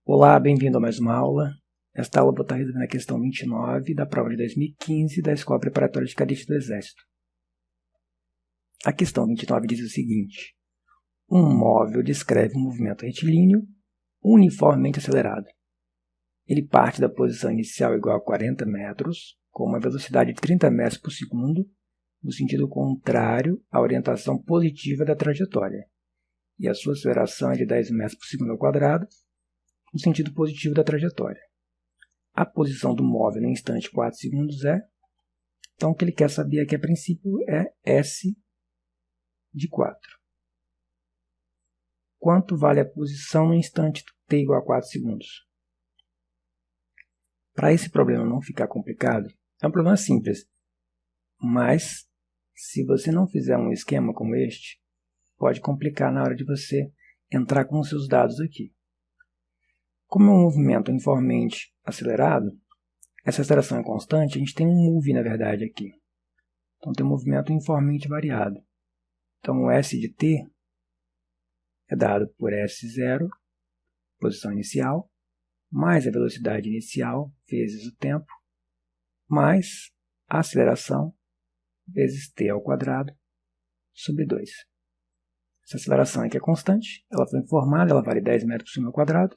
Olá, bem-vindo a mais uma aula. Nesta aula eu vou estar resolvendo a questão 29 da prova de 2015 da Escola Preparatória de Cadete do Exército. A questão 29 diz o seguinte: um móvel descreve um movimento retilíneo uniformemente acelerado. Ele parte da posição inicial igual a 40 metros, com uma velocidade de 30 metros por segundo, no sentido contrário à orientação positiva da trajetória, e a sua aceleração é de 10 metros por segundo ao quadrado, no sentido positivo da trajetória. A posição do móvel no instante 4 segundos é... Então, o que ele quer saber aqui, a princípio, é S de 4. Quanto vale a posição no instante t igual a 4 segundos? Para esse problema não ficar complicado, é um problema simples. Mas, se você não fizer um esquema como este, pode complicar na hora de você entrar com os seus dados aqui. Como é um movimento uniformemente acelerado, essa aceleração é constante, a gente tem um move, na verdade, aqui. Então, tem um movimento uniformemente variado. Então, o S de t é dado por S0, posição inicial, mais a velocidade inicial, vezes o tempo, mais a aceleração, vezes t ao quadrado, sobre 2. Essa aceleração aqui é constante, ela foi informada, ela vale 10 metros por segundo ao quadrado.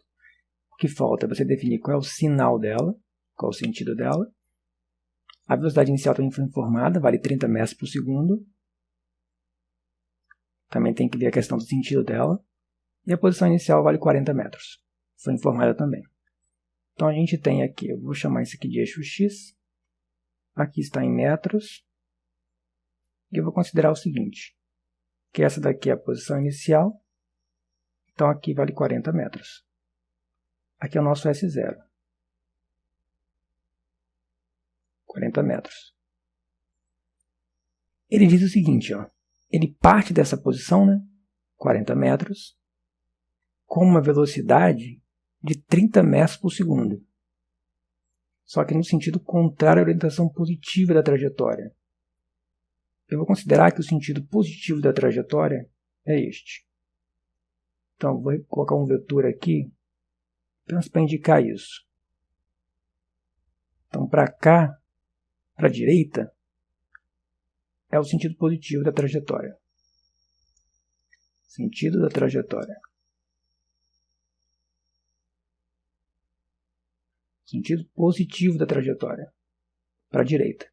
O que falta é você definir qual é o sinal dela, qual é o sentido dela. A velocidade inicial também foi informada, vale 30 metros por segundo. Também tem que ver a questão do sentido dela. E a posição inicial vale 40 metros. Foi informada também. Então a gente tem aqui, eu vou chamar isso aqui de eixo X. Aqui está em metros. E eu vou considerar o seguinte, que essa daqui é a posição inicial. Então aqui vale 40 metros. Aqui é o nosso S0. 40 metros. Ele diz o seguinte, ó, ele parte dessa posição, 40 metros, com uma velocidade de 30 metros por segundo. Só que no sentido contrário à orientação positiva da trajetória. Eu vou considerar que o sentido positivo da trajetória é este. Então, vou colocar um vetor aqui para indicar isso. Então, para cá, para a direita, é o sentido positivo da trajetória. Sentido da trajetória. Sentido positivo da trajetória. Para a direita.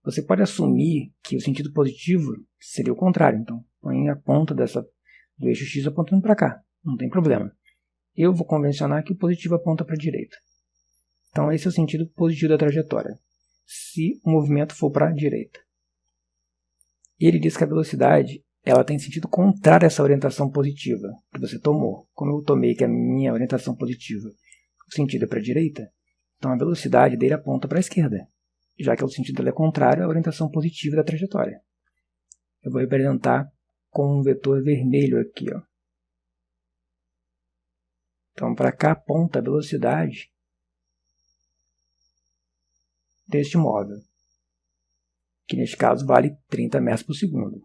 Você pode assumir que o sentido positivo seria o contrário. Então, põe a ponta do eixo X apontando para cá. Não tem problema. Eu vou convencionar que o positivo aponta para a direita. Então, esse é o sentido positivo da trajetória, se o movimento for para a direita. Ele diz que a velocidade ela tem sentido contrário a essa orientação positiva que você tomou. Como eu tomei que a minha orientação positiva, o sentido é para a direita, então a velocidade dele aponta para a esquerda, já que o sentido dela é contrário à orientação positiva da trajetória. Eu vou representar com um vetor vermelho aqui, ó. Então, para cá aponta a velocidade deste móvel, que neste caso vale 30 metros por segundo.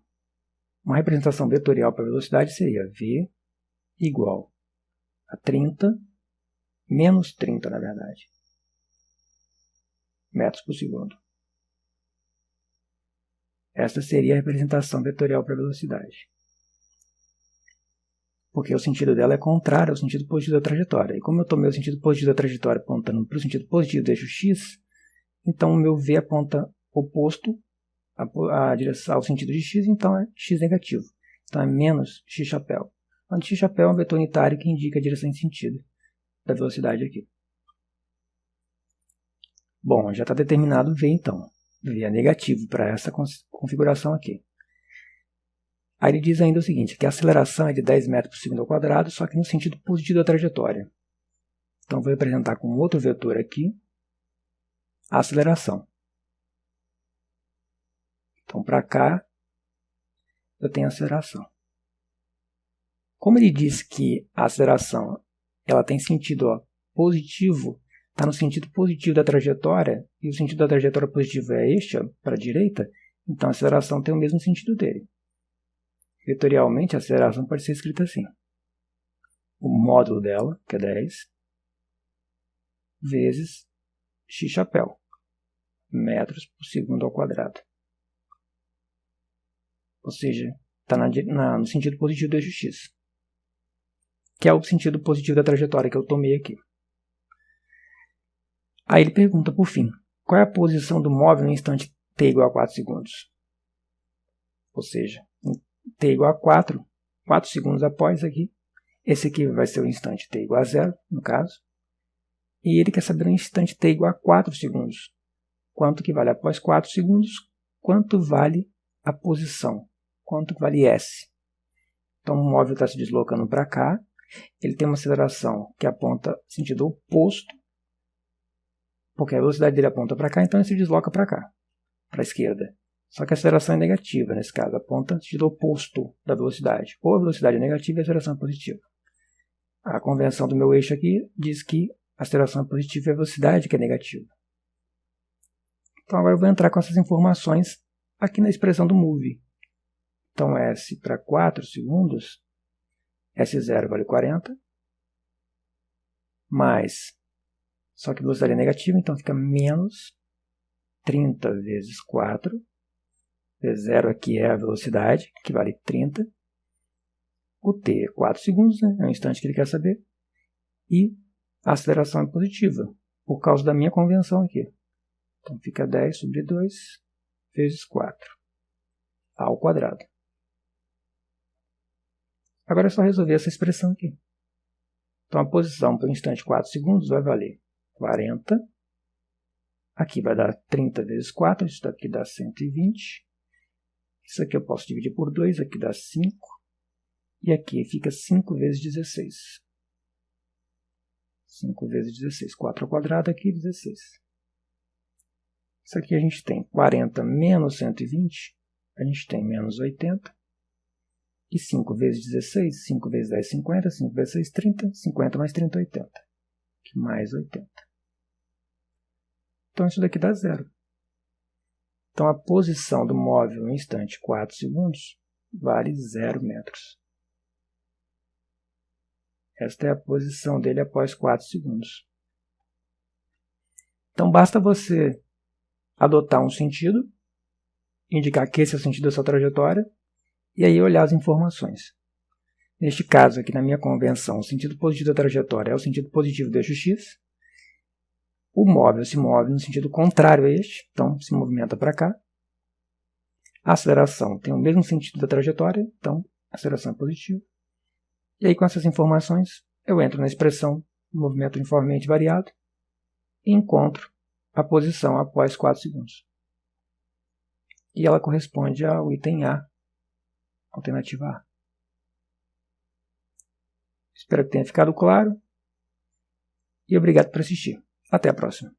Uma representação vetorial para a velocidade seria V igual a 30 menos 30, na verdade, metros por segundo. Esta seria a representação vetorial para a velocidade. Porque o sentido dela é contrário ao sentido positivo da trajetória. E como eu tomei o sentido positivo da trajetória apontando para o sentido positivo do eixo X, então o meu V aponta oposto à direção, ao sentido de X, então é X negativo. Então é menos X chapéu. Onde X chapéu é um vetor unitário que indica a direção e sentido da velocidade aqui. Bom, já está determinado o V então. V é negativo para essa configuração aqui. Aí ele diz ainda o seguinte, que a aceleração é de 10 metros por segundo ao quadrado, só que no sentido positivo da trajetória. Então, vou representar com outro vetor aqui a aceleração. Então, para cá, eu tenho a aceleração. Como ele diz que a aceleração ela tem sentido positivo, está no sentido positivo da trajetória, e o sentido da trajetória positiva é este, para a direita, então a aceleração tem o mesmo sentido dele. Vetorialmente, a aceleração pode ser escrita assim. O módulo dela, que é 10, vezes x chapéu, metros por segundo ao quadrado. Ou seja, está no sentido positivo do eixo x, que é o sentido positivo da trajetória que eu tomei aqui. Aí ele pergunta, por fim, qual é a posição do móvel no instante t igual a 4 segundos? Ou seja, t igual a 4 segundos após aqui. Esse aqui vai ser o instante t igual a 0, no caso. E ele quer saber o instante t igual a 4 segundos. Quanto que vale após 4 segundos? Quanto vale a posição? Quanto vale S? Então o móvel está se deslocando para cá. Ele tem uma aceleração que aponta no sentido oposto, porque a velocidade dele aponta para cá, então ele se desloca para cá, para a esquerda. Só que a aceleração é negativa, nesse caso, aponta no sentido oposto da velocidade. Ou a velocidade é negativa e a aceleração é positiva. A convenção do meu eixo aqui diz que a aceleração é positiva e a velocidade que é negativa. Então agora eu vou entrar com essas informações aqui na expressão do move. Então S para 4 segundos, S0 vale 40, mais, só que a velocidade é negativa, então fica menos 30 vezes 4, V0 aqui é a velocidade, que vale 30, o t é 4 segundos, né? É o instante que ele quer saber, e a aceleração é positiva, por causa da minha convenção aqui. Então fica 10 sobre 2 vezes 4, ao quadrado. Agora é só resolver essa expressão aqui. Então a posição para o instante 4 segundos vai valer 40. Aqui vai dar 30 vezes 4, isso daqui dá 120. Isso aqui eu posso dividir por 2, aqui dá 5. E aqui fica 5 vezes 16. 5 vezes 16, 4 ao quadrado, aqui 16. Isso aqui a gente tem 40 menos 120, a gente tem menos 80. E 5 vezes 16, 5 vezes 10, 50, 5 vezes 6, 30, 50 mais 30, 80. Aqui mais 80. Então isso daqui dá 0. Então a posição do móvel no instante 4 segundos vale 0 metros. Esta é a posição dele após 4 segundos. Então basta você adotar um sentido, indicar que esse é o sentido da sua trajetória, e aí olhar as informações. Neste caso aqui na minha convenção, o sentido positivo da trajetória é o sentido positivo do eixo x. O móvel se move no sentido contrário a este, então se movimenta para cá. A aceleração tem o mesmo sentido da trajetória, então a aceleração é positiva. E aí com essas informações eu entro na expressão movimento uniformemente variado e encontro a posição após 4 segundos. E ela corresponde ao item A, alternativa A. Espero que tenha ficado claro e obrigado por assistir. Até a próxima.